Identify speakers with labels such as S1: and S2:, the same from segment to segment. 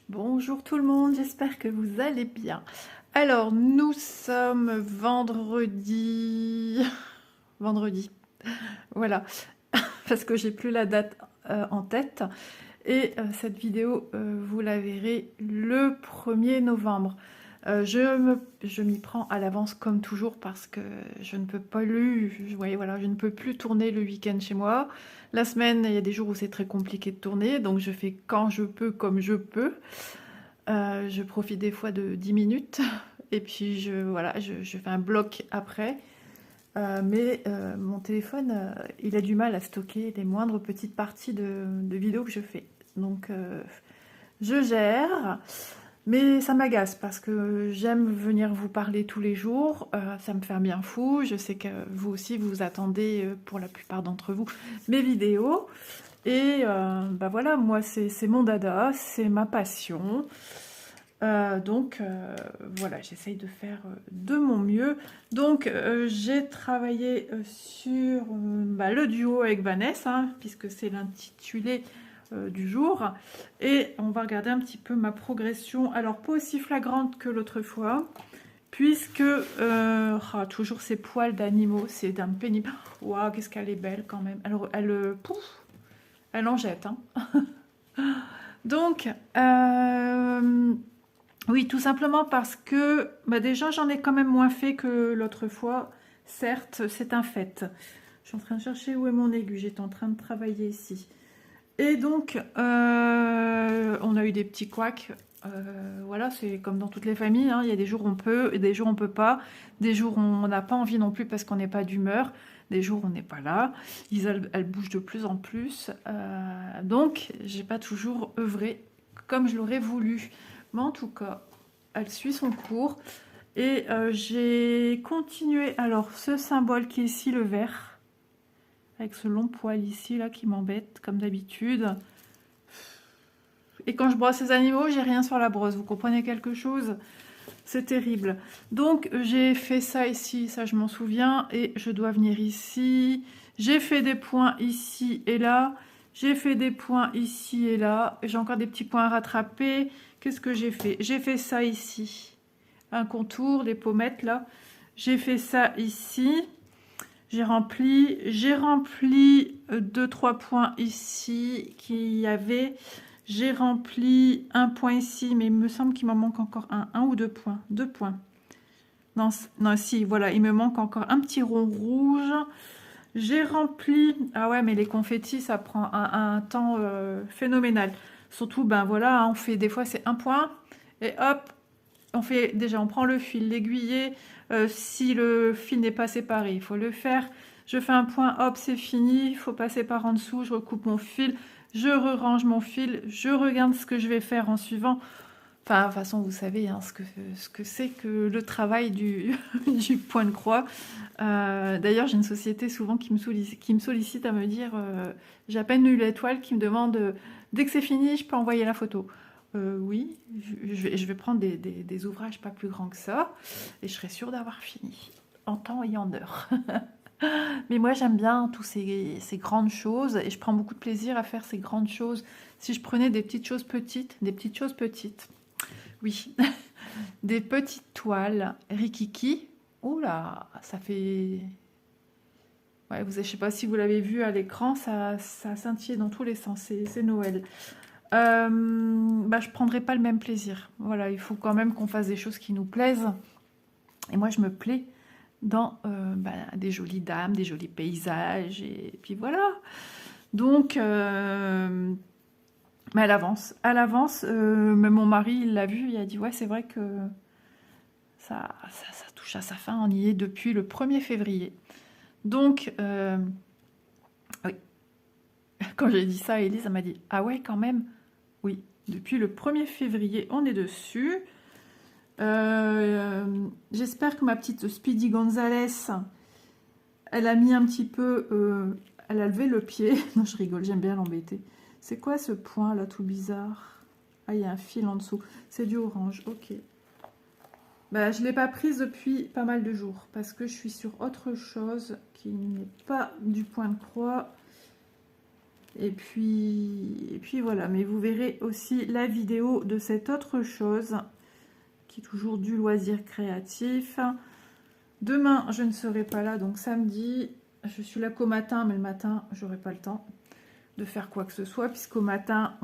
S1: Bonjour tout le monde, j'espère que vous allez bien. Alors, nous sommes vendredi. Vendredi, voilà, parce que j'ai plus la date en tête. Et cette vidéo, vous la verrez le 1er novembre. Je m'y prends à l'avance comme toujours parce que je ne peux pas vous voyez, voilà, je ne peux plus tourner le week-end chez moi. La semaine, il y a des jours où c'est très compliqué de tourner, donc je fais quand je peux, comme je peux. Je profite des fois de 10 minutes et puis voilà, je fais un bloc après. Mais mon téléphone, il a du mal à stocker les moindres petites parties de vidéos que je fais. Donc je gère, mais ça m'agace parce que j'aime venir vous parler tous les jours. Ça me fait un bien fou. Je sais que vous aussi, vous attendez, pour la plupart d'entre vous, mes vidéos. Et bah voilà, moi c'est mon dada, c'est ma passion. Donc voilà, j'essaye de faire de mon mieux. Donc j'ai travaillé sur bah, le duo avec Vanessa, hein, puisque c'est l'intitulé du jour. Et on va regarder un petit peu ma progression. Alors pas aussi flagrante que l'autre fois, puisque toujours ces poils d'animaux, c'est d'un pénible. Waouh, qu'est-ce qu'elle est belle quand même. Pouf, elle en jette. Hein. Donc, oui, tout simplement parce que bah déjà j'en ai quand même moins fait que l'autre fois. Certes, c'est un fait. Je suis en train de chercher où est mon aiguille. J'étais en train de travailler ici. Et donc, on a eu des petits couacs. Voilà, c'est comme dans toutes les familles. Hein. Il y a des jours où on peut et des jours où on peut pas. Des jours où on n'a pas envie non plus parce qu'on n'est pas d'humeur. Des jours où on n'est pas là. Elle bouge de plus en plus. Donc, j'ai pas toujours œuvré comme je l'aurais voulu. Mais en tout cas, elle suit son cours. Et j'ai continué. Alors, ce symbole qui est ici, le vert, avec ce long poil ici, là, qui m'embête, comme d'habitude. Et quand je brosse les animaux, j'ai rien sur la brosse. Vous comprenez quelque chose? C'est terrible. Donc, j'ai fait ça ici, ça je m'en souviens. Et je dois venir ici. J'ai fait des points ici et là. J'ai fait des points ici et là. J'ai encore des petits points à rattraper. Qu'est-ce que j'ai fait? J'ai fait ça ici. Un contour, les pommettes là. J'ai fait ça ici. J'ai rempli 2-3 points ici qu'il y avait. J'ai rempli un point ici, mais il me semble qu'il m'en manque encore un ou deux points. 2 points. Non, non, si, voilà, il me manque encore un petit rond rouge. J'ai rempli... Ah ouais, mais les confettis, ça prend un temps phénoménal. Surtout, ben voilà, hein, on fait des fois, c'est un point. Et hop, on fait déjà, on prend le fil, l'aiguiller. Si le fil n'est pas séparé, il faut le faire. Je fais un point, hop, c'est fini. Il faut passer par en dessous, je recoupe mon fil. Je range mon fil, je regarde ce que je vais faire en suivant. Enfin, de toute façon, vous savez hein, ce que c'est que le travail du, du point de croix. D'ailleurs, j'ai une société souvent qui me sollicite à me dire j'ai à peine eu l'étoile, qui me demande dès que c'est fini, je peux envoyer la photo. Oui, je vais prendre des ouvrages pas plus grands que ça et je serai sûre d'avoir fini en temps et en heure. Mais moi, j'aime bien toutes ces grandes choses et je prends beaucoup de plaisir à faire ces grandes choses. Si je prenais des petites choses petites, oui, des petites toiles rikiki. Ouh là, ça fait... Ouais, je ne sais pas si vous l'avez vu à l'écran, ça scintille dans tous les sens, c'est Noël. Bah, je prendrai pas le même plaisir. Voilà, il faut quand même qu'on fasse des choses qui nous plaisent. Et moi, je me plais dans bah, des jolies dames, des jolis paysages, et puis voilà. Donc, mais elle avance. Mais mon mari, il l'a vu, il a dit, ouais, c'est vrai que ça touche à sa fin, on y est depuis le 1er février. Donc, oui, quand j'ai dit ça, Élise, elle m'a dit, ah ouais, quand même, oui, depuis le 1er février, on est dessus. J'espère que ma petite Speedy Gonzalez, elle a mis un petit peu... elle a levé le pied. Non, je rigole, j'aime bien l'embêter. C'est quoi ce point là tout bizarre? Ah, il y a un fil en dessous. C'est du orange, ok. Bah, je ne l'ai pas prise depuis pas mal de jours parce que je suis sur autre chose qui n'est pas du point de croix. Et puis voilà, mais vous verrez aussi la vidéo de cette autre chose, qui est toujours du loisir créatif. Demain, je ne serai pas là, donc samedi, je suis là qu'au matin, mais le matin, j'aurai pas le temps de faire quoi que ce soit, puisqu'au matin,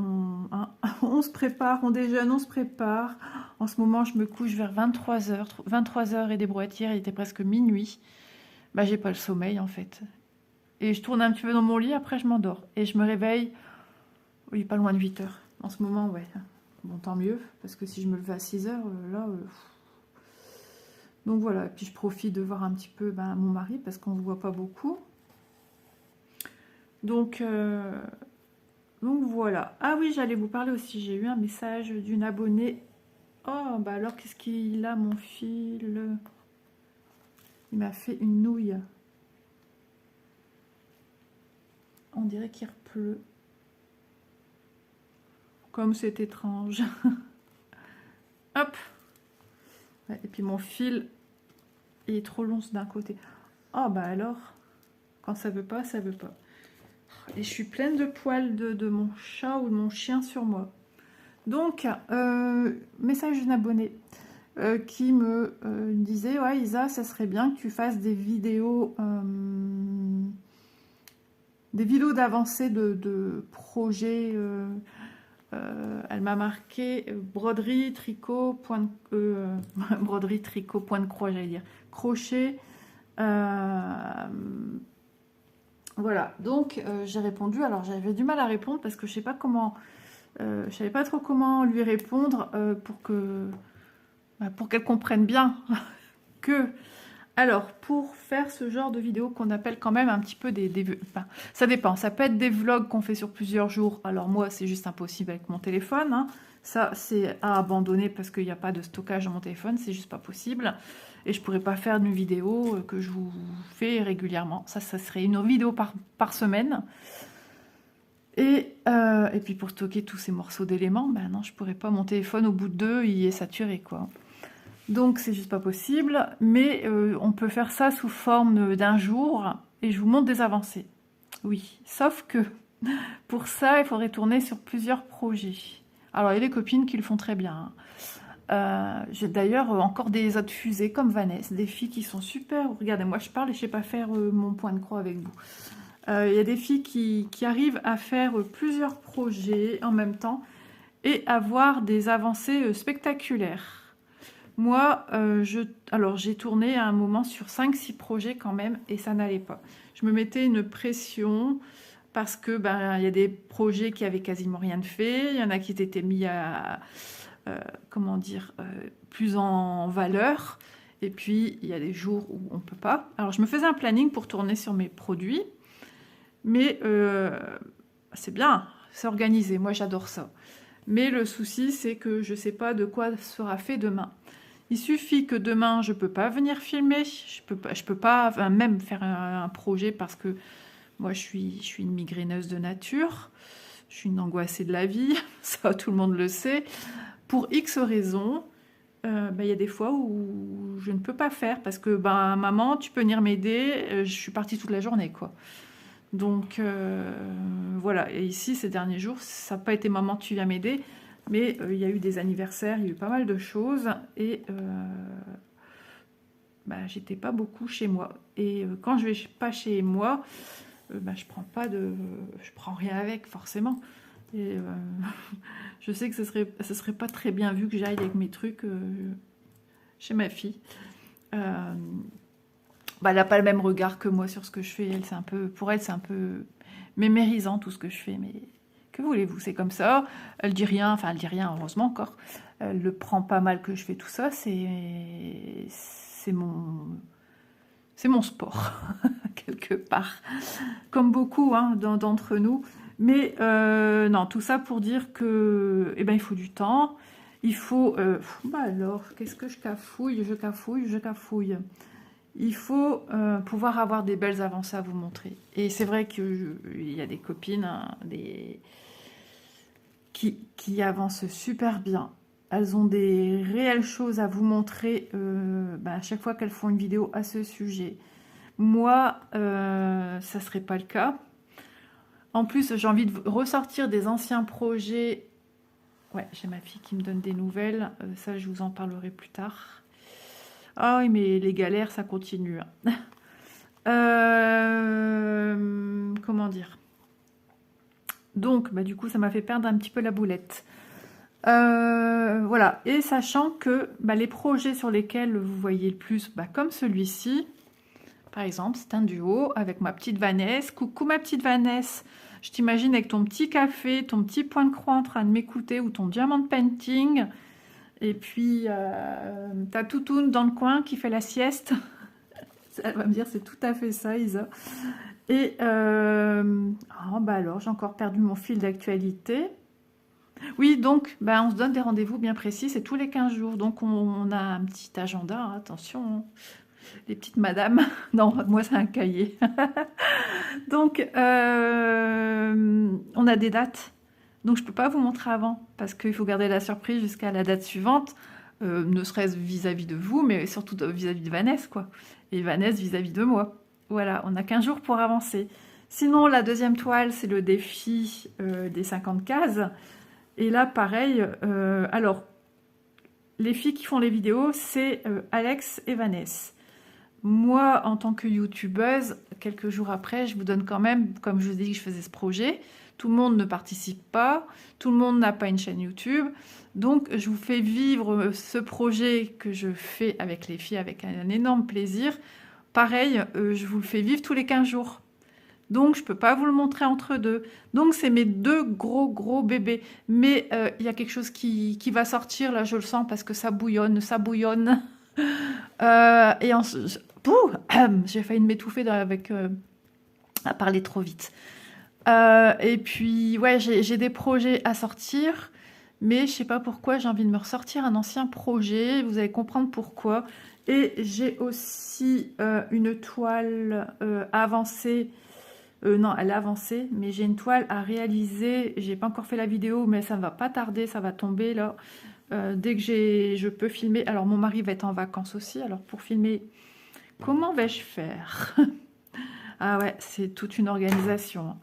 S1: on se prépare, on déjeune, on se prépare. En ce moment, je me couche vers 23h, 23h et des brouettes. Hier, il était presque minuit. Bah, j'ai pas le sommeil, en fait. Et je tourne un petit peu dans mon lit, après je m'endors. Et je me réveille, oui, pas loin de 8h. En ce moment, ouais. Bon, tant mieux, parce que si je me levais à 6h, là... Donc voilà, et puis je profite de voir un petit peu mon mari, parce qu'on ne se voit pas beaucoup. Donc voilà. Ah oui, j'allais vous parler aussi, j'ai eu un message d'une abonnée. Oh, bah alors, qu'est-ce qu'il a, mon fil? Il m'a fait une nouille. On dirait qu'il pleut. Comme c'est étrange. Hop. Ouais, et puis mon fil, il est trop long d'un côté. Oh, bah alors, quand ça veut pas, ça veut pas. Et je suis pleine de poils de mon chat ou de mon chien sur moi. Donc, message d'une abonnée qui me disait, ouais Isa, ça serait bien que tu fasses des vidéos d'avancée de projets. Elle m'a marqué broderie, tricot, broderie, tricot, point de croix, j'allais dire, crochet. Voilà, donc j'ai répondu. Alors j'avais du mal à répondre parce que je sais pas comment, je savais pas trop comment lui répondre pour qu'elle comprenne bien que. Alors, pour faire ce genre de vidéo qu'on appelle quand même un petit peu enfin, ça dépend, ça peut être des vlogs qu'on fait sur plusieurs jours. Alors moi, c'est juste impossible avec mon téléphone. Hein. Ça, c'est à abandonner parce qu'il n'y a pas de stockage dans mon téléphone, c'est juste pas possible. Et je pourrais pas faire une vidéo que je vous fais régulièrement. Ça serait une vidéo par semaine. Et puis pour stocker tous ces morceaux d'éléments, ben non, je pourrais pas. Mon téléphone, au bout de 2, il est saturé, quoi. Donc c'est juste pas possible, mais on peut faire ça sous forme d'un jour et je vous montre des avancées. Oui, sauf que pour ça, il faudrait tourner sur plusieurs projets. Alors il y a des copines qui le font très bien. J'ai d'ailleurs encore des autres fusées comme Vanessa, des filles qui sont super. Regardez, moi je parle et je sais pas faire mon point de croix avec vous. Il y a des filles qui arrivent à faire plusieurs projets en même temps et avoir des avancées spectaculaires. Moi, alors j'ai tourné à un moment sur 5-6 projets quand même et ça n'allait pas. Je me mettais une pression parce que y a des projets qui avaient quasiment rien de fait, il y en a qui étaient mis à plus en valeur, et puis il y a des jours où on peut pas. Alors je me faisais un planning pour tourner sur mes produits, mais c'est bien, c'est organisé, moi j'adore ça. Mais le souci, c'est que je sais pas de quoi sera fait demain. Il suffit que demain, je peux pas venir filmer, je peux pas même faire un projet parce que moi, je suis une migraineuse de nature, je suis une angoissée de la vie, ça tout le monde le sait. Pour X raisons, y a des fois où je ne peux pas faire parce que maman, tu peux venir m'aider, je suis partie toute la journée, quoi. Donc voilà, et ici, ces derniers jours, ça n'a pas été maman, tu viens m'aider. Mais il y a eu des anniversaires, il y a eu pas mal de choses et j'étais pas beaucoup chez moi. Et quand je vais pas chez moi, je prends rien avec forcément. Et je sais que ce serait pas très bien vu que j'aille avec mes trucs chez ma fille. Elle n'a pas le même regard que moi sur ce que je fais. Pour elle, c'est un peu mémérisant tout ce que je fais, mais. Que voulez-vous, c'est comme ça. Elle dit rien, enfin elle dit rien, heureusement encore. Elle le prend pas mal que je fais tout ça. C'est mon sport quelque part, comme beaucoup d'entre nous. Mais non, tout ça pour dire que il faut du temps. Il faut alors qu'est-ce que je cafouille. Il faut pouvoir avoir des belles avancées à vous montrer. Et c'est vrai qu'il y a des copines, qui avancent super bien. Elles ont des réelles choses à vous montrer à chaque fois qu'elles font une vidéo à ce sujet. Moi, ça serait pas le cas. En plus, j'ai envie de ressortir des anciens projets. Ouais, j'ai ma fille qui me donne des nouvelles. Ça, je vous en parlerai plus tard. Ah oui, mais les galères, ça continue. Comment dire? Donc, bah, du coup, ça m'a fait perdre un petit peu la boulette. Voilà. Et sachant que bah, les projets sur lesquels vous voyez le plus, bah, comme celui-ci, par exemple, c'est un duo avec ma petite Vanessa. Coucou ma petite Vanessa. Je t'imagine avec ton petit café, ton petit point de croix en train de m'écouter ou ton diamant painting. Et puis, ta toutoune dans le coin qui fait la sieste. Elle va me dire, c'est tout à fait ça, Isa. Et, oh, bah alors, j'ai encore perdu mon fil d'actualité. Oui, donc, bah, on se donne des rendez-vous bien précis, c'est tous les 15 jours. Donc, on a un petit agenda, hein, attention, hein. Les petites madames. Non, moi, c'est un cahier. Donc, on a des dates. Donc, je ne peux pas vous montrer avant, parce qu'il faut garder la surprise jusqu'à la date suivante, ne serait-ce vis-à-vis de vous, mais surtout vis-à-vis de Vanessa, quoi. Et Vanessa vis-à-vis de moi. Voilà, on a 15 jours pour avancer. Sinon, la deuxième toile, c'est le défi des 50 cases. Et là, pareil, alors, les filles qui font les vidéos, c'est Alex et Vanessa. Moi, en tant que youtubeuse, quelques jours après, je vous donne quand même, comme je vous ai dit que je faisais ce projet, tout le monde ne participe pas, tout le monde n'a pas une chaîne YouTube, donc je vous fais vivre ce projet que je fais avec les filles avec un énorme plaisir. Pareil, je vous le fais vivre tous les 15 jours. Donc, je ne peux pas vous le montrer entre deux. Donc, c'est mes deux gros bébés. Mais il y a quelque chose qui va sortir, là, je le sens, parce que ça bouillonne, ça bouillonne. Et j'ai failli m'étouffer avec à parler trop vite. Et puis, ouais, j'ai des projets à sortir, mais je sais pas pourquoi, j'ai envie de me ressortir un ancien projet. Vous allez comprendre pourquoi. Et j'ai aussi une toile avancée. Non, elle est avancée, mais j'ai une toile à réaliser. J'ai pas encore fait la vidéo, mais ça ne va pas tarder, ça va tomber là. Dès que je peux filmer. Alors, mon mari va être en vacances aussi. Alors, pour filmer, comment vais-je faire? Ah ouais, c'est toute une organisation.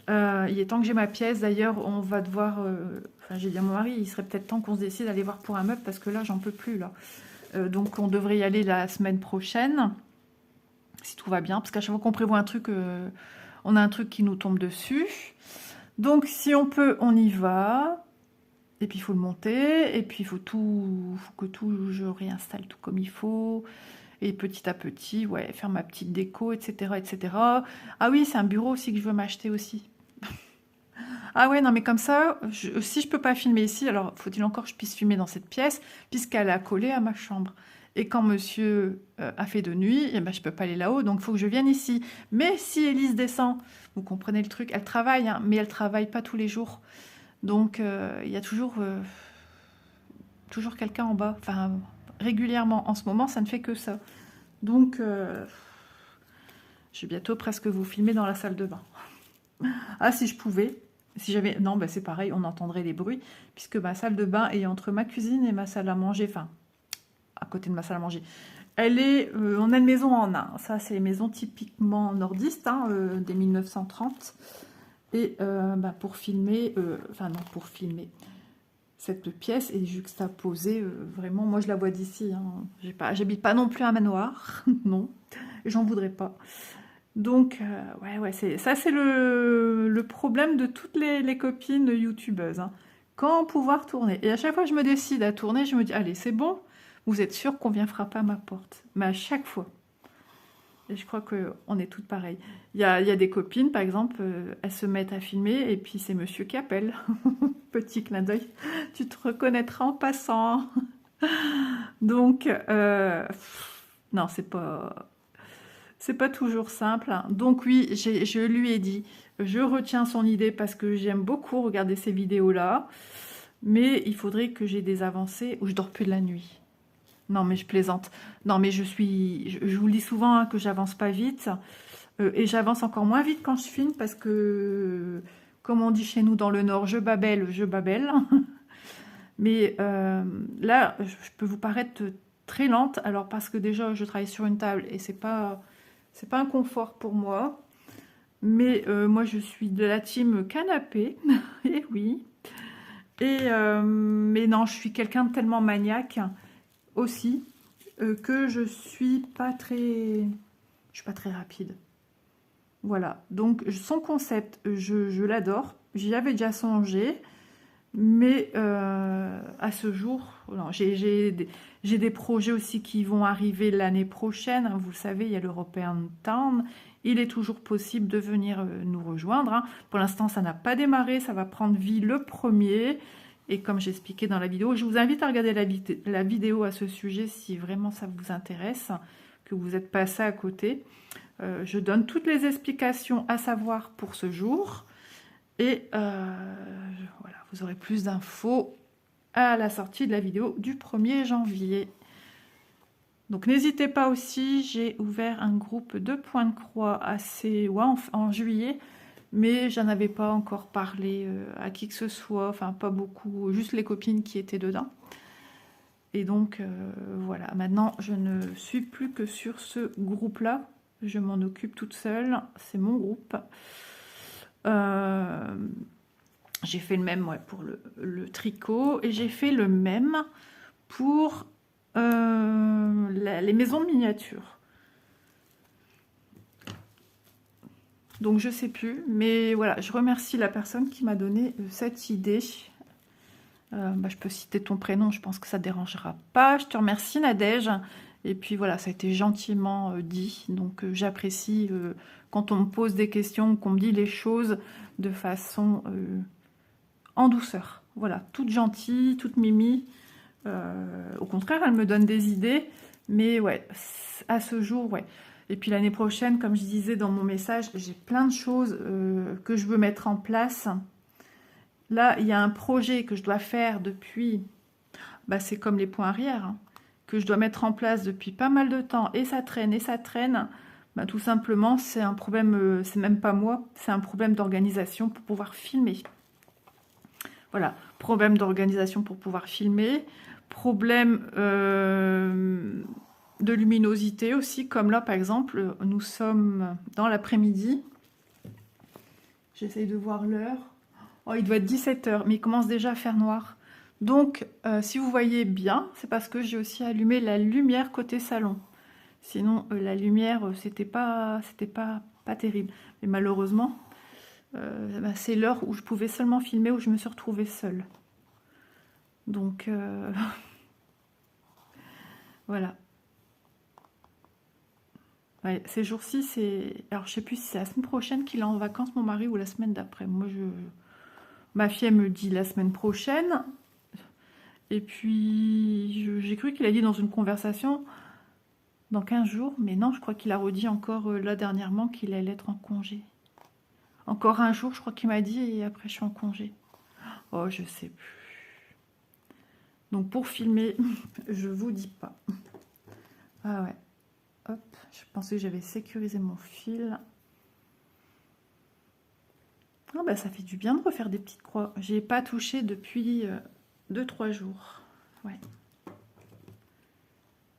S1: Il est temps que j'ai ma pièce. D'ailleurs, on va devoir... Enfin, j'ai dit à mon mari, il serait peut-être temps qu'on se décide d'aller voir pour un meuble parce que là, j'en peux plus. Là. Donc, on devrait y aller la semaine prochaine, si tout va bien. Parce qu'à chaque fois qu'on prévoit un truc, on a un truc qui nous tombe dessus. Donc, si on peut, on y va. Et puis, il faut le monter. Et puis, il faut que tout, je réinstalle tout comme il faut. Et petit à petit, ouais, faire ma petite déco, etc., etc. Ah oui, c'est un bureau aussi que je veux m'acheter aussi. Ah ouais, non, mais comme ça, si je peux pas filmer ici, alors faut-il encore que je puisse filmer dans cette pièce, puisqu'elle est accolée à ma chambre. Et quand monsieur a fait de nuit, eh ben, je peux pas aller là-haut, donc il faut que je vienne ici. Mais si Élise descend, vous comprenez le truc, elle travaille, hein, mais elle travaille pas tous les jours. Donc, il y a toujours quelqu'un en bas, enfin, régulièrement. En ce moment, ça ne fait que ça. Donc, je vais bientôt presque vous filmer dans la salle de bain. Ah, si je pouvais. Si j'avais... Non, bah, c'est pareil, on entendrait les bruits, puisque ma salle de bain est entre ma cuisine et ma salle à manger, enfin, à côté de ma salle à manger. Elle est... on a une maison en nain. Ça, c'est les maisons typiquement nordistes, hein, des 1930. Et bah, pour filmer... Enfin, non, pour filmer... Cette pièce est juxtaposée, vraiment, moi je la vois d'ici, hein. J'habite pas non plus un manoir, non, j'en voudrais pas. Donc, ouais, ça c'est le problème de toutes les copines youtubeuses, hein. Quand pouvoir tourner. Et à chaque fois que je me décide à tourner, je me dis, allez, c'est bon, vous êtes sûr qu'on vient frapper à ma porte. Mais à chaque fois. Et je crois qu'on est toutes pareilles. Il y a des copines, par exemple, elles se mettent à filmer et puis c'est monsieur qui appelle. Petit clin d'œil. Tu te reconnaîtras en passant. Donc, non, c'est pas toujours simple, hein. Donc oui, je lui ai dit, je retiens son idée parce que j'aime beaucoup regarder ces vidéos-là. Mais il faudrait que j'ai des avancées où je dors plus de la nuit. Non, mais je plaisante. Non, mais je vous le dis souvent, hein, que j'avance pas vite. Et j'avance encore moins vite quand je filme parce que, comme on dit chez nous dans le Nord, je babelle. Mais là, je peux vous paraître très lente. Alors, parce que déjà, je travaille sur une table et c'est pas un confort pour moi. Mais moi, je suis de la team canapé. Et oui. Mais non, je suis quelqu'un de tellement maniaque aussi que je suis pas très rapide. Voilà, donc son concept, je l'adore, j'y avais déjà songé, mais à ce jour, non, j'ai des projets aussi qui vont arriver l'année prochaine, hein, vous le savez, il y a l'European Town, il est toujours possible de venir nous rejoindre, hein. Pour l'instant, ça n'a pas démarré, ça va prendre vie le 1er, et comme j'expliquais dans la vidéo, je vous invite à regarder la vidéo à ce sujet si vraiment ça vous intéresse, que vous êtes passé à côté. Je donne toutes les explications à savoir pour ce jour. Et voilà, vous aurez plus d'infos à la sortie de la vidéo du 1er janvier. Donc n'hésitez pas aussi, j'ai ouvert un groupe de points de croix en juillet, mais j'en avais pas encore parlé à qui que ce soit, enfin pas beaucoup, juste les copines qui étaient dedans. Et donc voilà, maintenant je ne suis plus que sur ce groupe-là. Je m'en occupe toute seule, c'est mon groupe. J'ai fait le même pour le tricot et j'ai fait le même pour les maisons de miniatures. Donc je sais plus, mais voilà, je remercie la personne qui m'a donné cette idée. Je peux citer ton prénom, je pense que ça ne dérangera pas. Je te remercie Nadège. Et puis voilà, ça a été gentiment dit. Donc j'apprécie quand on me pose des questions, qu'on me dit les choses de façon en douceur. Voilà, toute gentille, toute mimi. Au contraire, elle me donne des idées. Mais ouais, à ce jour, ouais. Et puis l'année prochaine, comme je disais dans mon message, j'ai plein de choses que je veux mettre en place. Là, il y a un projet que je dois faire depuis... c'est comme les points arrière, hein, que je dois mettre en place depuis pas mal de temps. Et ça traîne, et ça traîne. Tout simplement, c'est un problème, c'est même pas moi, c'est un problème d'organisation pour pouvoir filmer. Voilà, problème d'organisation pour pouvoir filmer. Problème de luminosité aussi, comme là, par exemple, nous sommes dans l'après-midi. J'essaye de voir l'heure. Oh, il doit être 17 h, mais il commence déjà à faire noir. Donc, si vous voyez bien, c'est parce que j'ai aussi allumé la lumière côté salon. Sinon, la lumière, c'était pas terrible. Mais malheureusement, c'est l'heure où je pouvais seulement filmer, où je me suis retrouvée seule. Donc, voilà. Ouais, ces jours-ci, c'est... Alors, je sais plus si c'est la semaine prochaine qu'il est en vacances, mon mari, ou la semaine d'après. Moi, ma fille, elle me dit la semaine prochaine. Et puis, j'ai cru qu'il a dit dans une conversation dans 15 jours. Mais non, je crois qu'il a redit encore là dernièrement qu'il allait être en congé. Encore un jour, je crois qu'il m'a dit, et après, je suis en congé. Oh, je sais plus. Donc, pour filmer, je vous dis pas. Ah ouais. Hop, je pensais que j'avais sécurisé mon fil. Ah ça fait du bien de refaire des petites croix. J'ai pas touché depuis 2-3 jours. Ouais.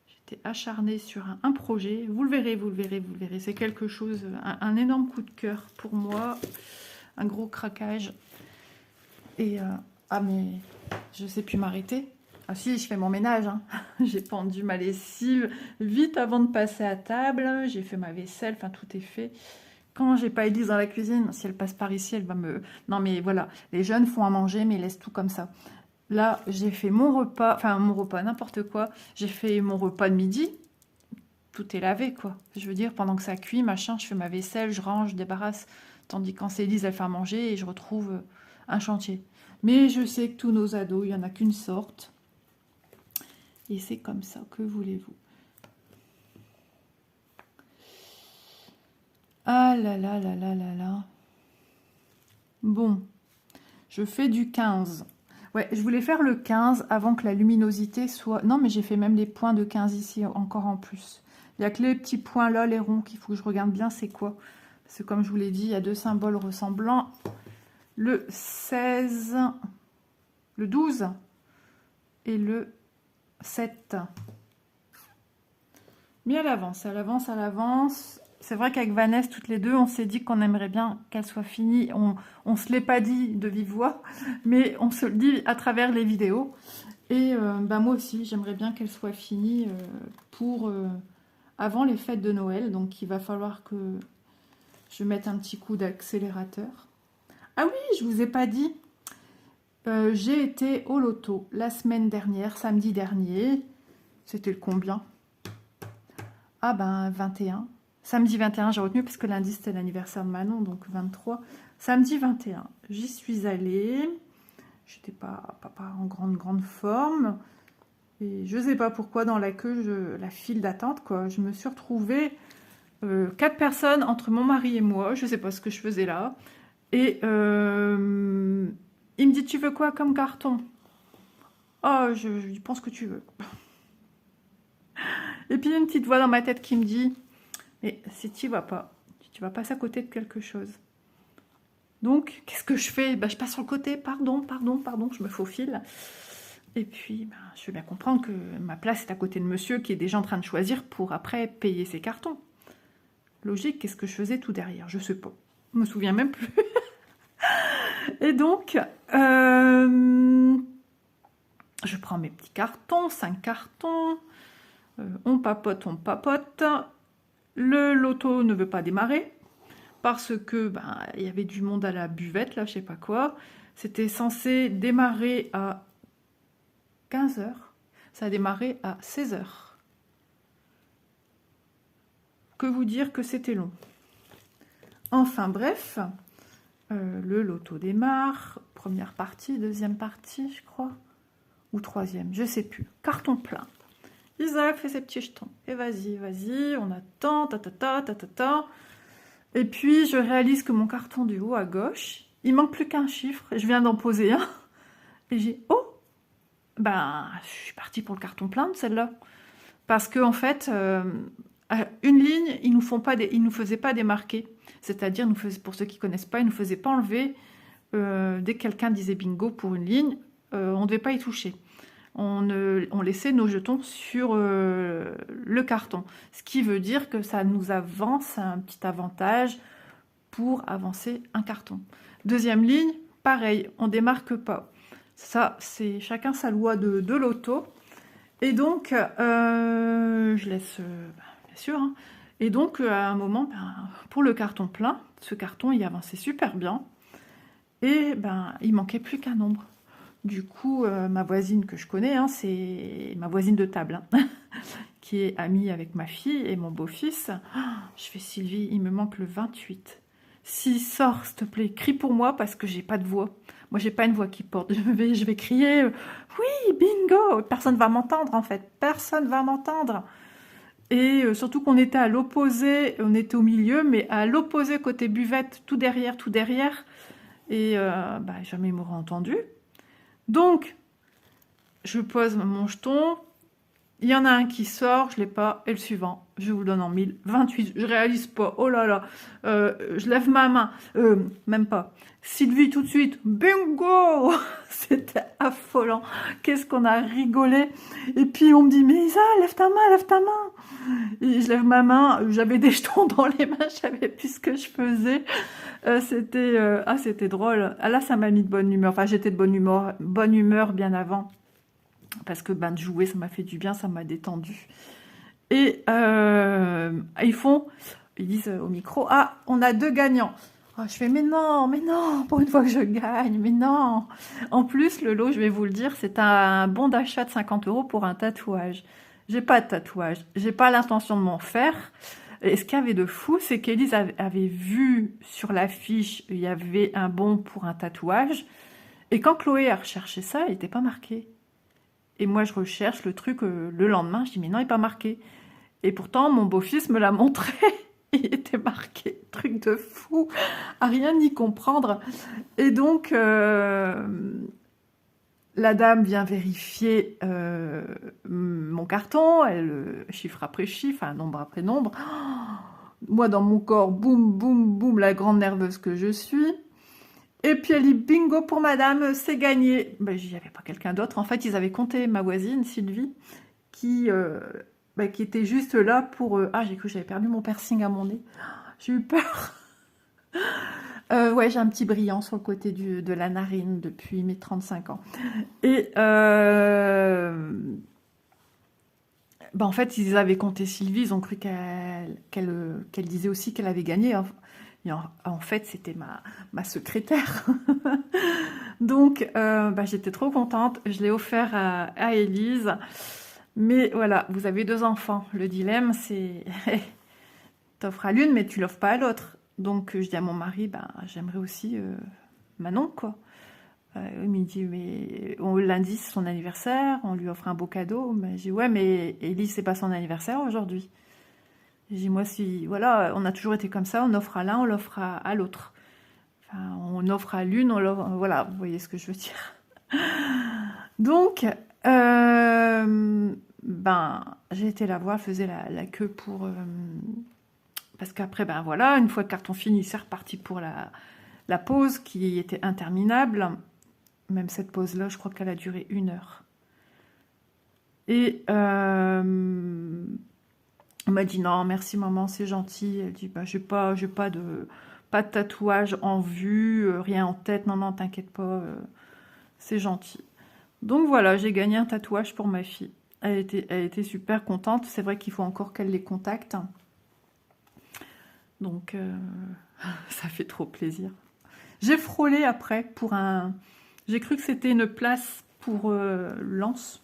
S1: J'étais acharnée sur un projet. Vous le verrez, vous le verrez, vous le verrez. C'est quelque chose, un énorme coup de cœur pour moi. Un gros craquage. Et mais je sais plus m'arrêter. Ah si, je fais mon ménage, hein. J'ai pendu ma lessive vite avant de passer à table. J'ai fait ma vaisselle, enfin tout est fait. Quand j'ai pas Élise dans la cuisine, si elle passe par ici, elle va me... Non mais voilà, les jeunes font à manger, mais ils laissent tout comme ça. Là, j'ai fait mon repas, enfin mon repas, n'importe quoi. J'ai fait mon repas de midi. Tout est lavé, quoi. Je veux dire, pendant que ça cuit, machin, je fais ma vaisselle, je range, je débarrasse. Tandis quand c'est Élise, elle fait à manger et je retrouve un chantier. Mais je sais que tous nos ados, il n'y en a qu'une sorte. Et c'est comme ça, que voulez-vous? Ah là là là là là là. Bon, je fais du 15. Ouais, je voulais faire le 15 avant que la luminosité soit... Non, mais j'ai fait même les points de 15 ici, encore en plus. Il n'y a que les petits points là, les ronds, qu'il faut que je regarde bien c'est quoi. Parce que comme je vous l'ai dit, il y a deux symboles ressemblants. Le 16, le 12 et le 7. Mais à l'avance, à l'avance, à l'avance. C'est vrai qu'avec Vanessa, toutes les deux, on s'est dit qu'on aimerait bien qu'elle soit finie. On se l'est pas dit de vive voix, mais on se le dit à travers les vidéos. Et bah moi aussi, j'aimerais bien qu'elle soit finie pour avant les fêtes de Noël. Donc il va falloir que je mette un petit coup d'accélérateur. Ah oui, je vous ai pas dit. J'ai été au loto la semaine dernière, samedi dernier. C'était le combien? Ah ben 21. Samedi 21, j'ai retenu parce que lundi c'était l'anniversaire de Manon, donc 23. Samedi 21, j'y suis allée. J'étais pas en grande forme. Et je sais pas pourquoi dans la queue, la file d'attente, quoi. Je me suis retrouvée 4 personnes entre mon mari et moi. Je sais pas ce que je faisais là. Et il me dit, tu veux quoi comme carton? Oh, je pense que tu veux. Et puis il y a une petite voix dans ma tête qui me dit, mais si tu vas pas passer à côté de quelque chose. Donc, qu'est-ce que je fais? Je passe sur le côté, pardon, je me faufile. Et puis, je vais bien comprendre que ma place est à côté de monsieur qui est déjà en train de choisir pour après payer ses cartons. Logique, qu'est-ce que je faisais tout derrière? Je sais pas. Je me souviens même plus. Et donc, je prends mes petits cartons, 5 cartons. On papote. Le loto ne veut pas démarrer parce que il y avait du monde à la buvette, là, je sais pas quoi. C'était censé démarrer à 15h. Ça a démarré à 16h. Que vous dire que c'était long. Enfin bref, le loto démarre. Première partie, deuxième partie, je crois. Ou troisième, je sais plus. Carton plein. Isaac fait ses petits jetons. Et vas-y, on attend, Et puis, je réalise que mon carton du haut à gauche, il manque plus qu'un chiffre. Je viens d'en poser un. Et j'ai, oh, je suis partie pour le carton plein de celle-là. Parce que en fait, une ligne, ils nous faisaient pas démarquer. C'est-à-dire, pour ceux qui connaissent pas, ils nous faisaient pas enlever. Dès que quelqu'un disait bingo pour une ligne, on ne devait pas y toucher. On laissait nos jetons sur le carton. Ce qui veut dire que ça nous avance un petit avantage pour avancer un carton. Deuxième ligne, pareil, on ne démarque pas. Ça, c'est chacun sa loi de l'auto. Et donc, je laisse, bien sûr. Hein. Et donc, à un moment, pour le carton plein, ce carton, il avançait super bien. Et il manquait plus qu'un nombre. Du coup, ma voisine que je connais, hein, c'est ma voisine de table, hein, qui est amie avec ma fille et mon beau-fils. Je fais Sylvie, il me manque le 28. S'il sort, s'il te plaît, crie pour moi parce que j'ai pas de voix. Moi, j'ai pas une voix qui porte. Je vais crier, oui, bingo. Personne va m'entendre en fait. Personne va m'entendre. Et surtout qu'on était à l'opposé, on était au milieu, mais à l'opposé côté buvette, tout derrière. Et jamais ils m'auraient entendu. Donc, je pose mon jeton. Il y en a un qui sort, je ne l'ai pas. Et le suivant, je vous le donne en 1000. 28, je réalise pas. Oh là là. Je lève ma main. Même pas. Sylvie, tout de suite. Bingo. C'était affolant. Qu'est-ce qu'on a rigolé. Et puis, on me dit, mais Isa, lève ta main. Et je lève ma main. J'avais des jetons dans les mains. Je savais plus ce que je faisais. C'était drôle. Ah, là, ça m'a mis de bonne humeur. Enfin, j'étais de bonne humeur bien avant. Parce que de jouer, ça m'a fait du bien, ça m'a détendu. Et ils disent au micro, ah, on a 2 gagnants. Oh, je fais, mais non, pour une fois que je gagne, mais non. En plus, le lot, je vais vous le dire, c'est un bon d'achat de 50 € pour un tatouage. J'ai pas de tatouage, j'ai pas l'intention de m'en faire. Et ce qu'il y avait de fou, c'est qu'Élise avait vu sur l'affiche, il y avait un bon pour un tatouage. Et quand Chloé a recherché ça, il n'était pas marqué. Et moi, je recherche le truc le lendemain. Je dis, mais non, il n'est pas marqué. Et pourtant, mon beau-fils me l'a montré. Il était marqué. Truc de fou. À rien y comprendre. Et donc, la dame vient vérifier mon carton. Elle, chiffre après chiffre, nombre après nombre. Moi, dans mon corps, boum, boum, boum, la grande nerveuse que je suis. Et puis elle dit bingo pour madame, c'est gagné. Il n'y avait pas quelqu'un d'autre. En fait, ils avaient compté ma voisine, Sylvie, qui bah, qui était juste là pour... Ah, j'ai cru que j'avais perdu mon piercing à mon nez. J'ai eu peur. Ouais, j'ai un petit brillant sur le côté de la narine depuis mes 35 ans. Et bah, en fait, ils avaient compté Sylvie, ils ont cru qu'elle disait aussi qu'elle avait gagné, hein. Et en fait, c'était ma secrétaire. Donc, bah, j'étais trop contente. Je l'ai offert à Élise. Mais voilà, vous avez 2 enfants. Le dilemme, c'est t'offres à l'une, mais tu l'offres pas à l'autre. Donc, je dis à mon mari, bah, j'aimerais aussi Manon, quoi. Il me dit, mais lundi, c'est son anniversaire, on lui offre un beau cadeau. Mais j'ai dit, ouais, mais Élise, c'est pas son anniversaire aujourd'hui. J'ai dit, moi, si, voilà, on a toujours été comme ça, on offre à l'un, on l'offre à l'autre. Enfin, on offre à l'une, voilà, vous voyez ce que je veux dire. Donc, ben, j'ai été la voir, elle faisait la queue pour... parce qu'après, ben voilà, une fois le carton fini, c'est reparti pour la pause qui était interminable. Même cette pause-là, je crois qu'elle a duré 1 heure. Et on m'a dit non, merci maman, c'est gentil. Elle dit bah, j'ai pas de tatouage en vue, rien en tête. Non, non, t'inquiète pas, c'est gentil. Donc voilà, j'ai gagné un tatouage pour ma fille. Elle était super contente. C'est vrai qu'il faut encore qu'elle les contacte. Donc ça fait trop plaisir. J'ai frôlé après pour un... J'ai cru que c'était une place pour Lens,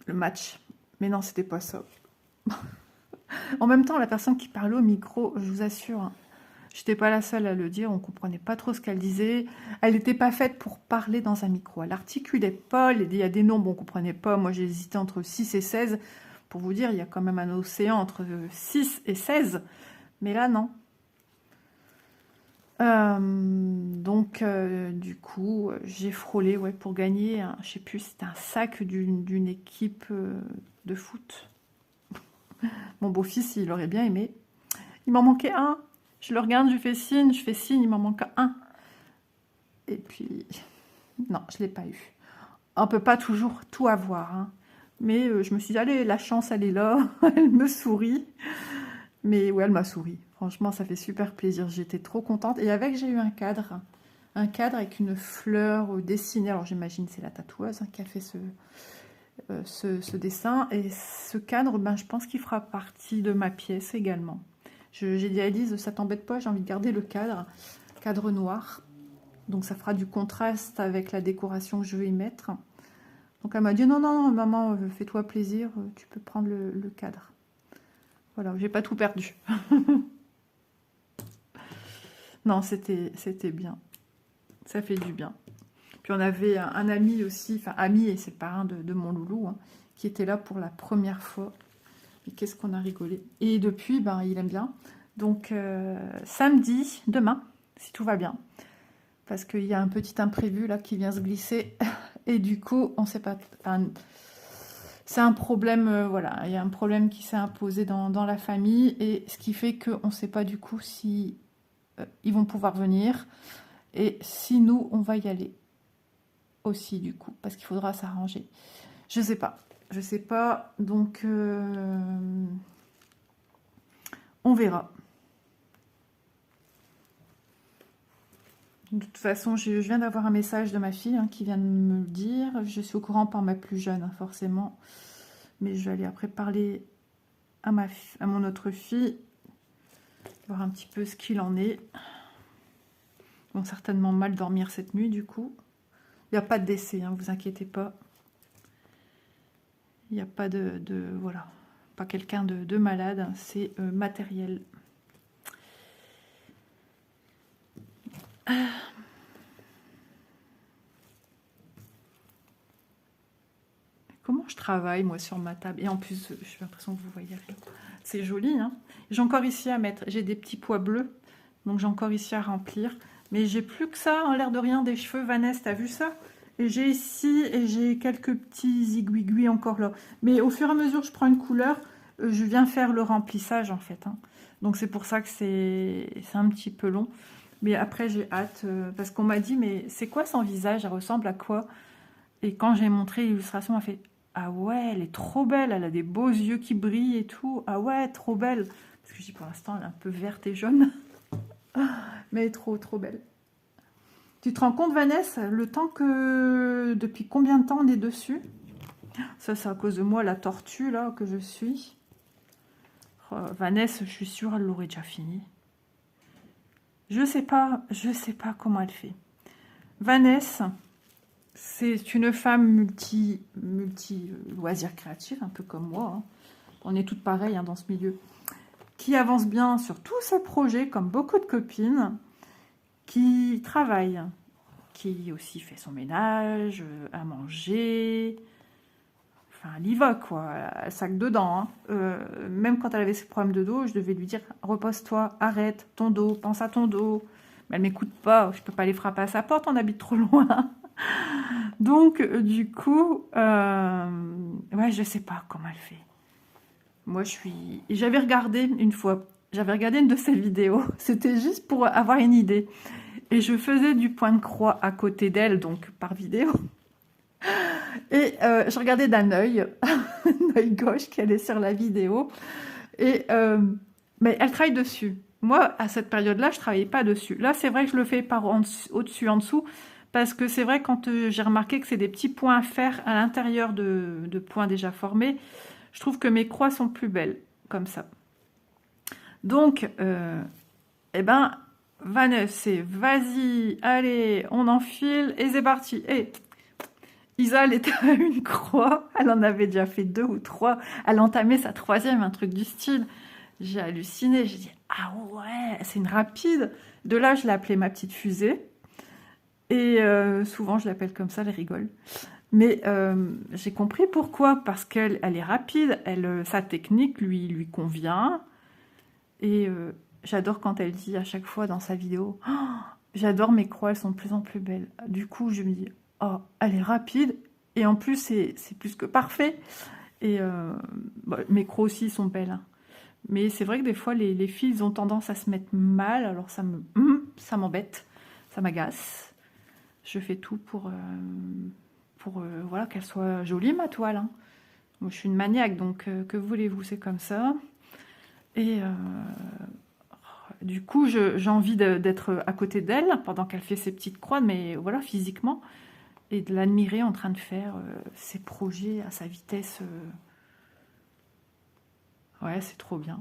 S1: le match. Mais non, c'était pas ça. En même temps, la personne qui parlait au micro, je vous assure, hein, j'étais pas la seule à le dire, on comprenait pas trop ce qu'elle disait. Elle n'était pas faite pour parler dans un micro. Elle articulait pas, il y a des nombres, on comprenait pas. Moi, j'ai hésité entre 6 et 16. Pour vous dire, il y a quand même un océan entre 6 et 16. Mais là, non. Donc, du coup, j'ai frôlé ouais, pour gagner, je sais plus, c'était un sac d'une équipe de foot. Mon beau-fils, il aurait bien aimé. Il m'en manquait un. Je le regarde, je fais signe, il m'en manque un. Et puis, non, je ne l'ai pas eu. On ne peut pas toujours tout avoir. Hein. Mais je me suis dit, allez, la chance, elle est là. Elle me sourit. Mais ouais, elle m'a souri. Franchement, ça fait super plaisir. J'étais trop contente. Et avec, j'ai eu un cadre. Un cadre avec une fleur dessinée. Alors, j'imagine c'est la tatoueuse hein, qui a fait ce dessin. Et ce cadre, ben, je pense qu'il fera partie de ma pièce également. J'ai dit à Elise, ça t'embête pas, j'ai envie de garder le cadre noir. Donc ça fera du contraste avec la décoration que je vais y mettre. Donc elle m'a dit, non, non, maman, fais-toi plaisir, tu peux prendre le cadre. Voilà, j'ai pas tout perdu. Non, c'était bien. Ça fait du bien. Puis on avait un ami aussi, enfin ami et c'est le parrain de mon loulou, hein, qui était là pour la première fois. Et qu'est-ce qu'on a rigolé. Et depuis, ben, il aime bien. Donc samedi, demain, si tout va bien. Parce qu'il y a un petit imprévu là qui vient se glisser. Et du coup, on ne sait pas... Enfin, c'est un problème, voilà. Il y a un problème qui s'est imposé dans la famille. Et ce qui fait qu'on ne sait pas du coup si ils vont pouvoir venir. Et si nous, on va y aller aussi du coup. Parce qu'il faudra s'arranger. Je sais pas. Je sais pas. Donc, on verra. De toute façon, je viens d'avoir un message de ma fille hein, qui vient de me le dire. Je suis au courant par ma plus jeune, hein, forcément. Mais je vais aller après parler à mon autre fille. Voir un petit peu ce qu'il en est. Ils vont certainement mal dormir cette nuit, du coup. Il n'y a pas de décès, hein, vous inquiétez pas. Il n'y a pas voilà, pas quelqu'un de malade. C'est matériel. Comment je travaille, moi, sur ma table. Et en plus, j'ai l'impression que vous voyez rien. C'est joli, hein. J'ai encore ici à mettre. J'ai des petits pois bleus. Donc, j'ai encore ici à remplir. Mais j'ai plus que ça, en l'air de rien, des cheveux. Vanessa, t'as vu ça? Et j'ai ici, et j'ai quelques petits aiguilles encore là. Mais au fur et à mesure que je prends une couleur, je viens faire le remplissage, en fait. Hein. Donc, c'est pour ça que c'est un petit peu long. Mais après, j'ai hâte. Parce qu'on m'a dit, mais c'est quoi son visage? Elle ressemble à quoi? Et quand j'ai montré l'illustration, elle m'a fait... Ah ouais, elle est trop belle, elle a des beaux yeux qui brillent et tout. Ah ouais, trop belle. Parce que je dis pour l'instant, elle est un peu verte et jaune. Mais elle est trop, trop belle. Tu te rends compte, Vanessa, le temps que... Depuis combien de temps on est dessus? Ça, c'est à cause de moi, la tortue, là, que je suis. Oh, Vanessa, je suis sûre, elle l'aurait déjà fini. Je sais pas comment elle fait. Vanessa, c'est une femme multi loisirs créatifs, un peu comme moi. Hein. On est toutes pareilles hein, dans ce milieu. Qui avance bien sur tous ses projets, comme beaucoup de copines, qui travaille, qui aussi fait son ménage, à manger. Enfin, elle y va, quoi. Elle sac dedans. Hein. Même quand elle avait ses problèmes de dos, je devais lui dire « Repose-toi, arrête, ton dos, pense à ton dos. » Mais elle m'écoute pas, je peux pas aller frapper à sa porte, on habite trop loin. Donc, du coup, ouais, je sais pas comment elle fait. Moi, j'avais regardé une fois, j'avais regardé une de ses vidéos, c'était juste pour avoir une idée. Et je faisais du point de croix à côté d'elle, donc par vidéo. Et je regardais d'un œil, un œil gauche qu'elle est sur la vidéo. Et mais elle travaille dessus. Moi, à cette période-là, je travaillais pas dessus. Là, c'est vrai que je le fais par au-dessus, en dessous, parce que c'est vrai quand j'ai remarqué que c'est des petits points à faire à l'intérieur de points déjà formés, je trouve que mes croix sont plus belles, comme ça. Donc, eh ben, Vanessa, vas-y, allez, on enfile, et c'est parti. Et Isa, elle était à une croix, elle en avait déjà fait 2 ou 3, elle entamait sa 3e, un truc du style. J'ai halluciné, j'ai dit, ah ouais, c'est une rapide. De là, je l'ai appelée ma petite fusée. Et souvent, je l'appelle comme ça, elle rigole. Mais j'ai compris pourquoi, parce qu'elle est rapide, sa technique lui convient. Et j'adore quand elle dit à chaque fois dans sa vidéo, oh, j'adore mes croix, elles sont de plus en plus belles. Du coup, je me dis, oh, elle est rapide, et en plus, c'est plus que parfait. Et bah, mes croix aussi sont belles. Hein. Mais c'est vrai que des fois, les filles ils ont tendance à se mettre mal, alors ça m'embête, ça m'agace. Je fais tout pour voilà, qu'elle soit jolie, ma toile. Hein. Moi, je suis une maniaque, donc que voulez-vous, c'est comme ça. Et du coup, j'ai envie d'être à côté d'elle pendant qu'elle fait ses petites croix, mais voilà, physiquement, et de l'admirer en train de faire ses projets à sa vitesse. Ouais, c'est trop bien.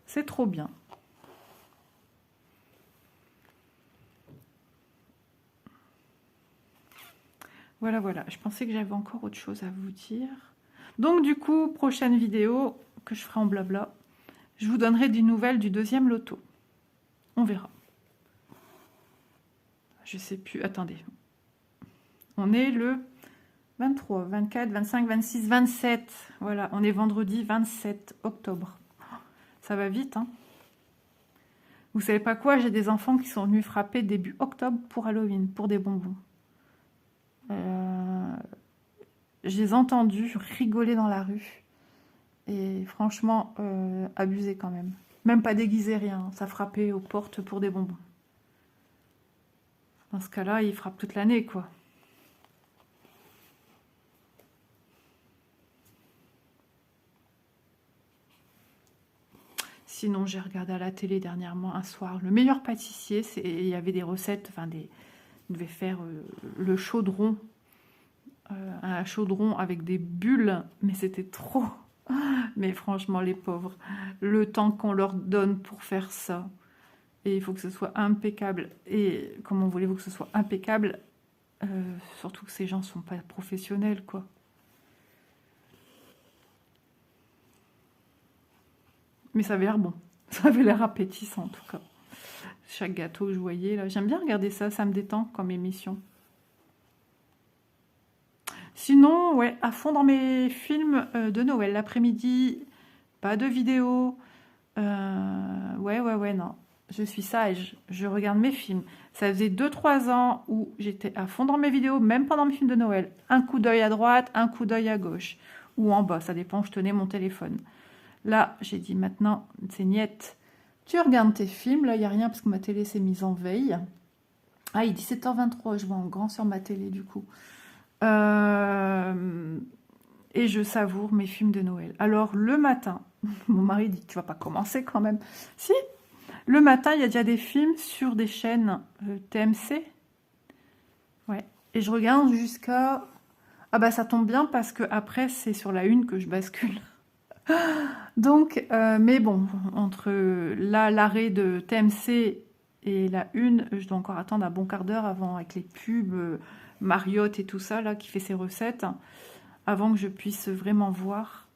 S1: C'est trop bien. Voilà, voilà. Je pensais que j'avais encore autre chose à vous dire. Donc, du coup, prochaine vidéo que je ferai en blabla, je vous donnerai des nouvelles du 2e loto. On verra. Je sais plus. Attendez. On est le 23, 24, 25, 26, 27. Voilà, on est vendredi 27 octobre. Ça va vite, hein. Vous savez pas quoi? J'ai des enfants qui sont venus frapper début octobre pour Halloween, pour des bonbons. Je les ai entendus rigoler dans la rue. Et franchement, abusé quand même. Même pas déguisé, rien. Ça frappait aux portes pour des bonbons. Dans ce cas-là, ils frappent toute l'année, quoi. Sinon, j'ai regardé à la télé dernièrement, un soir, le meilleur pâtissier. Il y avait des recettes, enfin, il devait faire le chaudron. Un chaudron avec des bulles, mais c'était trop. Mais franchement, les pauvres, le temps qu'on leur donne pour faire ça, et il faut que ce soit impeccable. Et comment voulez-vous que ce soit impeccable? Surtout que ces gens sont pas professionnels, quoi. Mais ça avait l'air bon. Ça avait l'air appétissant, en tout cas. Chaque gâteau que je voyais, là. J'aime bien regarder ça, ça me détend comme émission. Sinon, ouais, à fond dans mes films de Noël. L'après-midi, pas de vidéo. Ouais, non. Je suis sage. Je regarde mes films. Ça faisait 2-3 ans où j'étais à fond dans mes vidéos, même pendant mes films de Noël. Un coup d'œil à droite, un coup d'œil à gauche. Ou en bas, ça dépend, je tenais mon téléphone. Là, j'ai dit maintenant, c'est niette. Tu regardes tes films. Là, il n'y a rien parce que ma télé s'est mise en veille. Ah, il est 17h23, je vois en grand sur ma télé du coup. Et je savoure mes films de Noël. Alors, le matin, mon mari dit, tu vas pas commencer quand même. Si, le matin, il y a déjà des films sur des chaînes TMC. Ouais. Et je regarde jusqu'à... Ah bah ça tombe bien parce que après c'est sur la une que je bascule. Donc, mais bon, entre là, l'arrêt de TMC et la une, je dois encore attendre un bon quart d'heure avant, avec les pubs, Mariotte et tout ça, là, qui fait ses recettes, avant que je puisse vraiment voir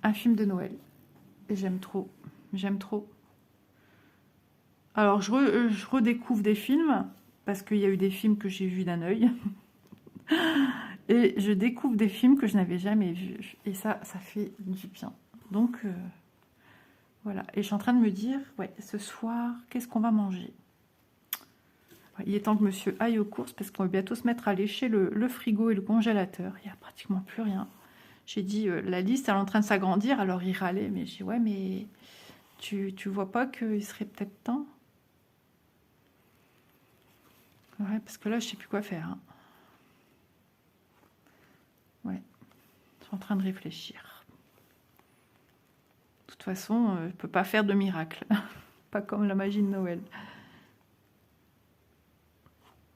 S1: un film de Noël. Et j'aime trop, j'aime trop. Alors, je redécouvre des films, parce qu'il y a eu des films que j'ai vus d'un œil. Et je découvre des films que je n'avais jamais vus. Et ça fait du bien. Donc, voilà. Et je suis en train de me dire, ouais, ce soir, qu'est-ce qu'on va manger? Ouais, il est temps que monsieur aille aux courses, parce qu'on va bientôt se mettre à lécher le frigo et le congélateur. Il n'y a pratiquement plus rien. J'ai dit, la liste, elle est en train de s'agrandir, alors il râlait. Mais j'ai dit, ouais, mais tu vois pas qu'il serait peut-être temps? Ouais, parce que là, je sais plus quoi faire. Hein. Ouais, je suis en train de réfléchir. De toute façon, je ne peux pas faire de miracle. Pas comme la magie de Noël.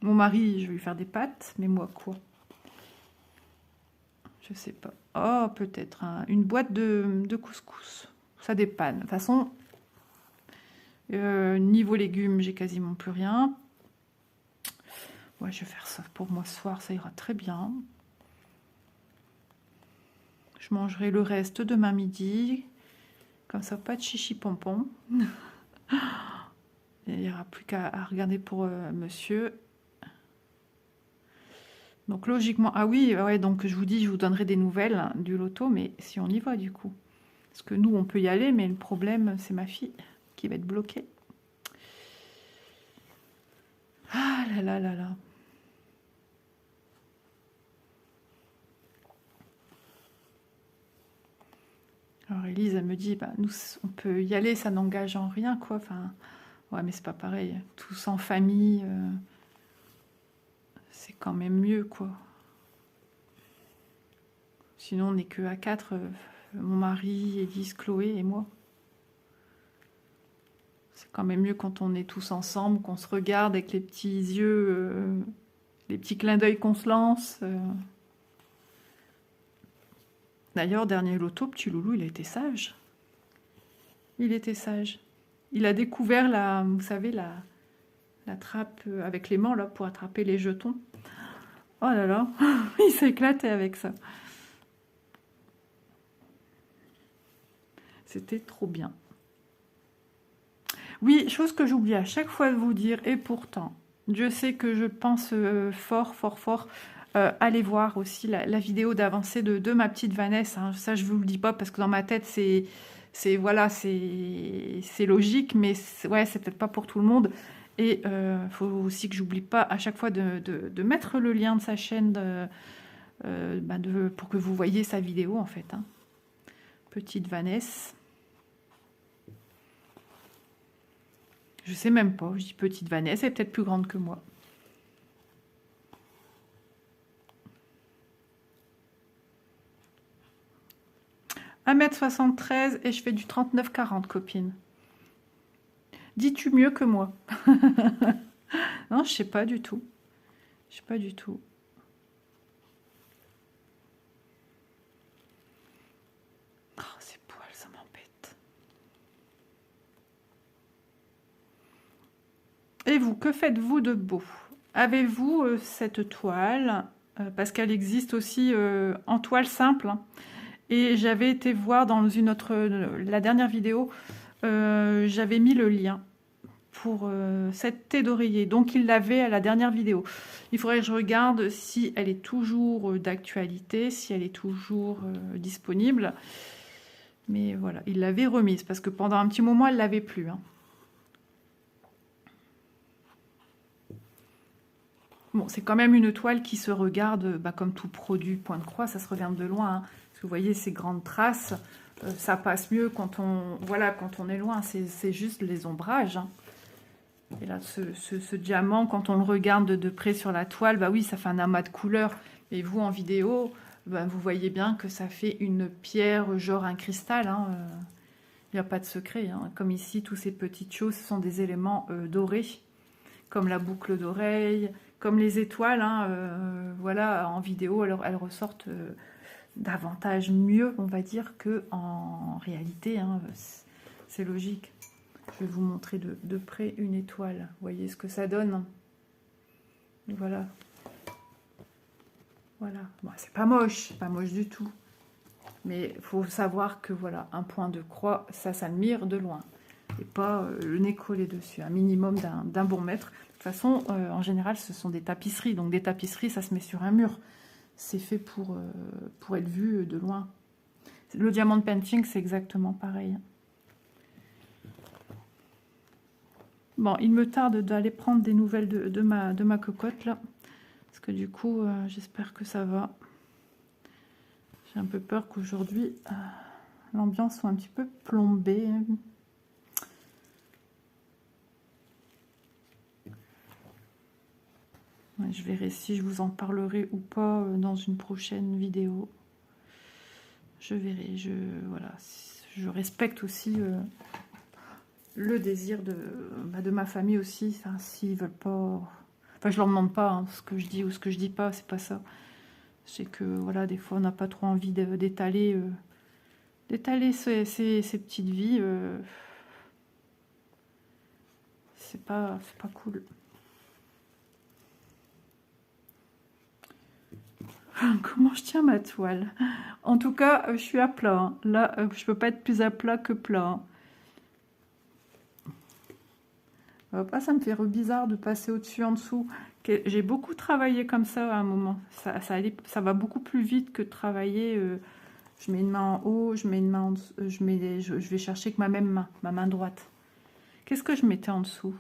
S1: Mon mari, je vais lui faire des pâtes, mais moi, quoi? Je sais pas. Oh, peut-être une boîte de couscous. Ça dépanne. De toute façon, niveau légumes, j'ai quasiment plus rien. Ouais, je vais faire ça pour moi ce soir, ça ira très bien. Je mangerai le reste demain midi. Comme ça, pas de chichi pompon. Il n'y aura plus qu'à regarder pour monsieur. Donc logiquement, ah oui, ouais, donc je vous dis, je vous donnerai des nouvelles hein, du loto, mais si on y va du coup. Parce que nous, on peut y aller, mais le problème, c'est ma fille qui va être bloquée. Ah là là là là. Alors Elise, elle me dit, bah, nous, on peut y aller, ça n'engage en rien, quoi. Enfin, ouais, mais c'est pas pareil. Tous en famille, c'est quand même mieux, quoi. Sinon, on n'est que à 4, mon mari, Elise, Chloé et moi. C'est quand même mieux quand on est tous ensemble, qu'on se regarde avec les petits yeux, les petits clins d'œil qu'on se lance. D'ailleurs, dernier loto, petit loulou, il a été sage. Il était sage. Il a découvert la, vous savez, la trappe avec l'aimant là pour attraper les jetons. Oh là là, il s'est éclaté avec ça. C'était trop bien. Oui, chose que j'oublie à chaque fois de vous dire, et pourtant, Dieu sait que je pense fort, fort, fort. Allez voir aussi la vidéo d'avancée de ma petite Vanessa. Hein. Ça, je vous le dis pas parce que dans ma tête, voilà, c'est logique, mais ouais, c'est peut-être pas pour tout le monde. Et faut aussi que j'oublie pas à chaque fois de mettre le lien de sa chaîne pour que vous voyez sa vidéo en fait. Hein. Petite Vanessa. Je sais même pas, je dis petite Vanessa, elle est peut-être plus grande que moi. « 1m73 et je fais du 39-40, copine. Dis-tu mieux que moi? Non, je sais pas du tout. Je sais pas du tout. Oh, ces poils, ça m'embête. Et vous, que faites-vous de beau? Avez-vous cette toile? Parce qu'elle existe aussi en toile simple. Hein. Et j'avais été voir dans la dernière vidéo, j'avais mis le lien pour cette thé d'oreiller. Donc il l'avait à la dernière vidéo. Il faudrait que je regarde si elle est toujours d'actualité, si elle est toujours disponible. Mais voilà, il l'avait remise parce que pendant un petit moment, elle l'avait plus. Hein. Bon, c'est quand même une toile qui se regarde, comme tout produit point de croix, ça se regarde de loin. Hein. Parce que vous voyez ces grandes traces, ça passe mieux quand on est loin. C'est juste les ombrages. Hein. Et là, ce diamant, quand on le regarde de près sur la toile, bah oui, ça fait un amas de couleurs. Et vous, en vidéo, bah, vous voyez bien que ça fait une pierre, genre un cristal. Hein, il n'y a pas de secret. Hein. Comme ici, toutes ces petites choses ce sont des éléments dorés, comme la boucle d'oreille, comme les étoiles. Hein, voilà, en vidéo, elles ressortent davantage mieux, on va dire, qu'en réalité. Hein, c'est logique. Je vais vous montrer de près une étoile. Vous voyez ce que ça donne? Voilà. Voilà. Bon, c'est pas moche du tout. Mais il faut savoir que voilà, un point de croix, ça s'admire de loin. Et pas le nez collé dessus. Un minimum d'un bon mètre. De toute façon, en général, ce sont des tapisseries. Donc des tapisseries, ça se met sur un mur. C'est fait pour être vu de loin. Le diamond painting, c'est exactement pareil. Bon, il me tarde d'aller prendre des nouvelles de ma cocotte, là. Parce que du coup, j'espère que ça va. J'ai un peu peur qu'aujourd'hui, l'ambiance soit un petit peu plombée. Ouais, je verrai si je vous en parlerai ou pas dans une prochaine vidéo. Je verrai. Voilà, je respecte aussi le désir de ma famille aussi. Enfin, s'ils veulent pas... Enfin, je leur demande pas hein, ce que je dis ou ce que je dis pas, c'est pas ça. C'est que, voilà, des fois, on n'a pas trop envie d'étaler ces petites vies. C'est pas cool. Comment je tiens ma toile? En tout cas, je suis à plat. Hein. Là, je peux pas être plus à plat que plat. Hein. Ça me fait bizarre de passer au-dessus, en dessous. J'ai beaucoup travaillé comme ça à un moment. Ça va beaucoup plus vite que de travailler. Je mets une main en haut, je mets une main en dessous, je vais chercher que ma main droite. Qu'est-ce que je mettais en dessous?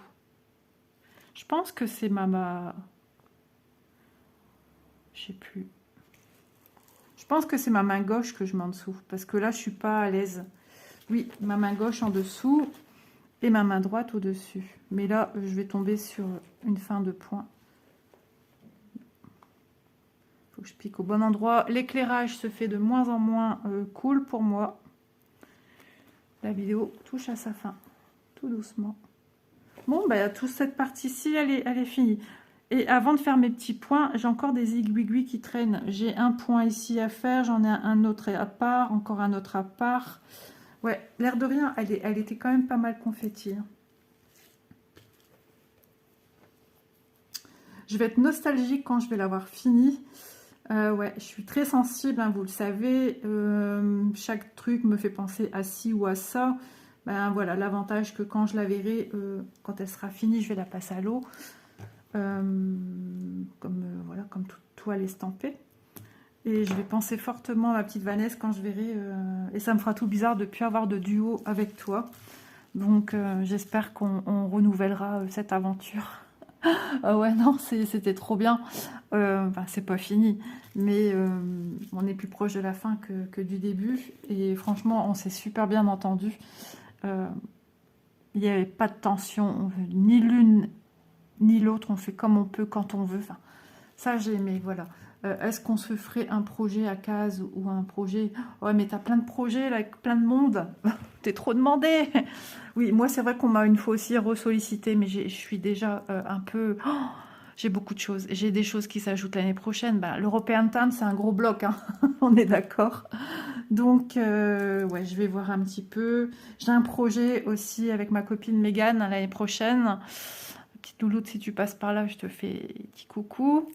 S1: Je pense que c'est je sais plus. Je pense que c'est ma main gauche que je mets en dessous. Parce que là, je suis pas à l'aise. Oui, ma main gauche en dessous et ma main droite au-dessus. Mais là, je vais tomber sur une fin de point. Faut que je pique au bon endroit. L'éclairage se fait de moins en moins cool pour moi. La vidéo touche à sa fin. Tout doucement. Bon, bah, toute cette partie-ci, elle est finie. Et avant de faire mes petits points, j'ai encore des aiguilles qui traînent. J'ai un point ici à faire, j'en ai un autre à part, encore un autre à part. Ouais, l'air de rien, elle était quand même pas mal confetti. Je vais être nostalgique quand je vais l'avoir fini. Ouais, je suis très sensible, hein, vous le savez. Chaque truc me fait penser à ci ou à ça. Ben voilà, l'avantage que quand je la verrai, quand elle sera finie, je vais la passer à l'eau. Voilà, comme toute toile estampée. Et je vais penser fortement à ma petite Vanessa quand je verrai. Et ça me fera tout bizarre de ne plus avoir de duo avec toi. Donc j'espère qu'on renouvellera cette aventure. Ah ouais, non, c'était trop bien. Enfin, c'est pas fini, mais on est plus proche de la fin que du début. Et franchement, on s'est super bien entendu. Il n'y avait pas de tension, ni l'une ni l'autre. On fait comme on peut, quand on veut. Enfin, ça, j'ai aimé, voilà. Est-ce qu'on se ferait un projet à case ou un projet... Ouais, mais t'as plein de projets là, avec plein de monde. T'es trop demandé. Oui, moi, c'est vrai qu'on m'a une fois aussi ressollicité, mais je suis déjà un peu... Oh, j'ai beaucoup de choses. J'ai des choses qui s'ajoutent l'année prochaine. Bah, l'European Time, c'est un gros bloc, hein. On est d'accord. Donc, ouais, je vais voir un petit peu. J'ai un projet aussi avec ma copine Mégane l'année prochaine. Petite louloute, si tu passes par là, je te fais un petit coucou.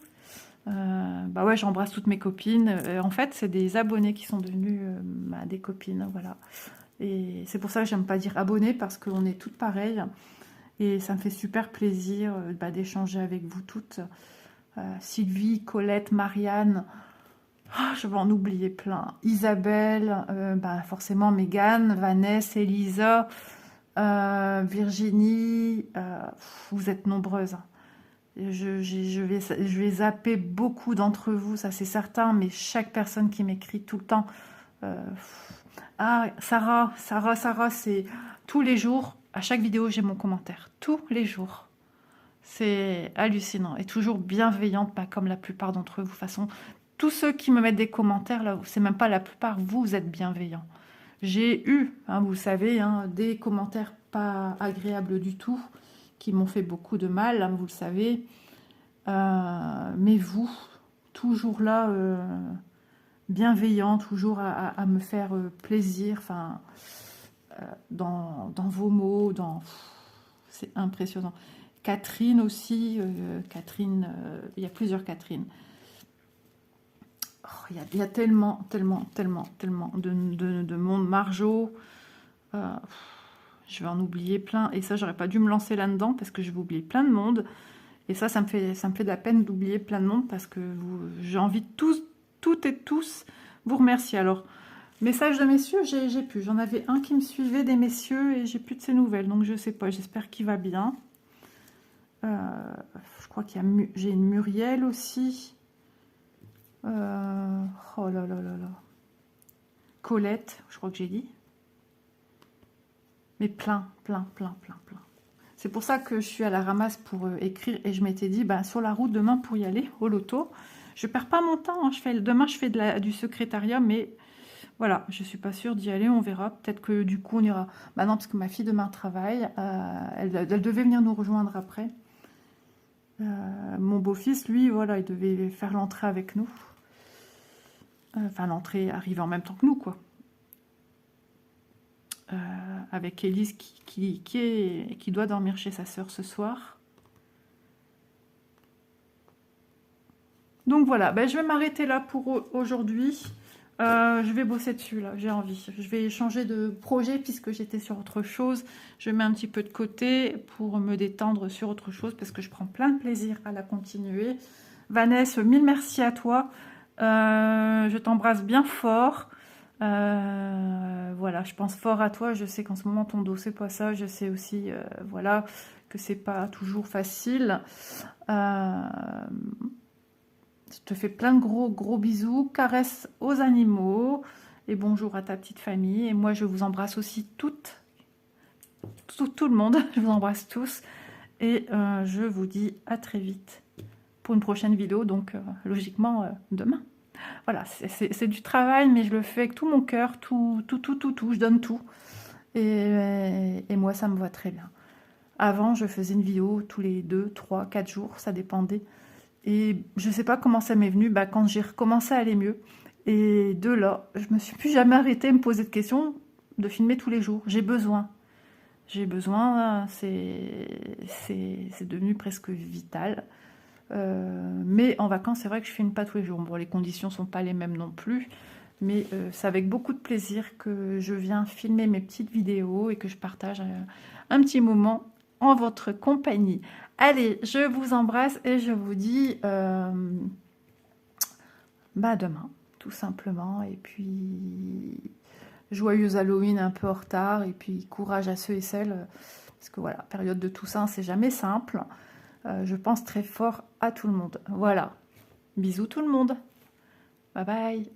S1: Bah ouais, j'embrasse toutes mes copines. En fait, c'est des abonnés qui sont devenus des copines, voilà. Et c'est pour ça que j'aime pas dire abonnés, parce qu'on est toutes pareilles. Et ça me fait super plaisir d'échanger avec vous toutes. Sylvie, Colette, Marianne, je vais en oublier plein. Isabelle, forcément Mégane, Vanessa, Elisa, Virginie, vous êtes nombreuses. Je vais zapper beaucoup d'entre vous, ça c'est certain, mais chaque personne qui m'écrit tout le temps. Ah, Sarah, c'est tous les jours. À chaque vidéo, j'ai mon commentaire. Tous les jours. C'est hallucinant. Et toujours bienveillante, pas comme la plupart d'entre vous. De toute façon, tous ceux qui me mettent des commentaires, là, c'est même pas la plupart, vous êtes bienveillants. J'ai eu, hein, vous savez, hein, des commentaires pas agréables du tout, qui m'ont fait beaucoup de mal, hein, vous le savez. Mais vous, toujours là, bienveillant, toujours à me faire plaisir, enfin, dans vos mots, c'est impressionnant. Catherine aussi, Catherine, il y a plusieurs Catherine. Oh, il y a tellement de monde. Marjo, je vais en oublier plein. Et ça, j'aurais pas dû me lancer là-dedans parce que je vais oublier plein de monde. Et ça me fait de la peine d'oublier plein de monde parce que j'ai envie de toutes et tous vous remercier. Alors, message de messieurs, j'ai plus. J'en avais un qui me suivait des messieurs et j'ai plus de ses nouvelles. Donc, je sais pas. J'espère qu'il va bien. Je crois j'ai une Muriel aussi. Oh là là là là. Colette, je crois que j'ai dit. Mais plein. C'est pour ça que je suis à la ramasse pour écrire. Et je m'étais dit, bah, sur la route demain pour y aller, au loto. Je perds pas mon temps. Hein. Demain, je fais du secrétariat. Mais voilà, je suis pas sûre d'y aller. On verra. Peut-être que du coup, on ira. Bah non, parce que ma fille demain travaille. Elle devait venir nous rejoindre après. Mon beau-fils, lui, voilà, il devait faire l'entrée avec nous. Enfin, l'entrée arrive en même temps que nous, quoi. Avec Élise qui doit dormir chez sa sœur ce soir. Donc voilà, ben, je vais m'arrêter là pour aujourd'hui. Je vais bosser dessus, là, j'ai envie. Je vais changer de projet puisque j'étais sur autre chose. Je mets un petit peu de côté pour me détendre sur autre chose parce que je prends plein de plaisir à la continuer. Vanessa, mille merci à toi. Je t'embrasse bien fort. Voilà, je pense fort à toi. Je sais qu'en ce moment ton dos c'est pas ça. Je sais aussi, voilà, que c'est pas toujours facile. Je te fais plein de gros bisous, caresses aux animaux et bonjour à ta petite famille. Et moi je vous embrasse aussi tout le monde. Je vous embrasse tous et je vous dis à très vite pour une prochaine vidéo. Donc logiquement demain. Voilà, c'est du travail, mais je le fais avec tout mon cœur, tout, je donne tout. Et moi, ça me va très bien. Avant, je faisais une vidéo tous les 2, 3, 4 jours, ça dépendait. Et je ne sais pas comment ça m'est venu, bah, quand j'ai recommencé à aller mieux. Et de là, je me suis plus jamais arrêtée à me poser de questions, de filmer tous les jours. J'ai besoin. J'ai besoin, c'est devenu presque vital. Mais en vacances, c'est vrai que je filme pas tous les jours. Bon, les conditions sont pas les mêmes non plus, mais c'est avec beaucoup de plaisir que je viens filmer mes petites vidéos et que je partage un petit moment en votre compagnie. Allez, je vous embrasse et je vous dis bah demain, tout simplement. Et puis joyeux Halloween un peu en retard et puis courage à ceux et celles parce que voilà, période de Toussaint, c'est jamais simple. Je pense très fort à tout le monde. Voilà. Bisous tout le monde. Bye bye.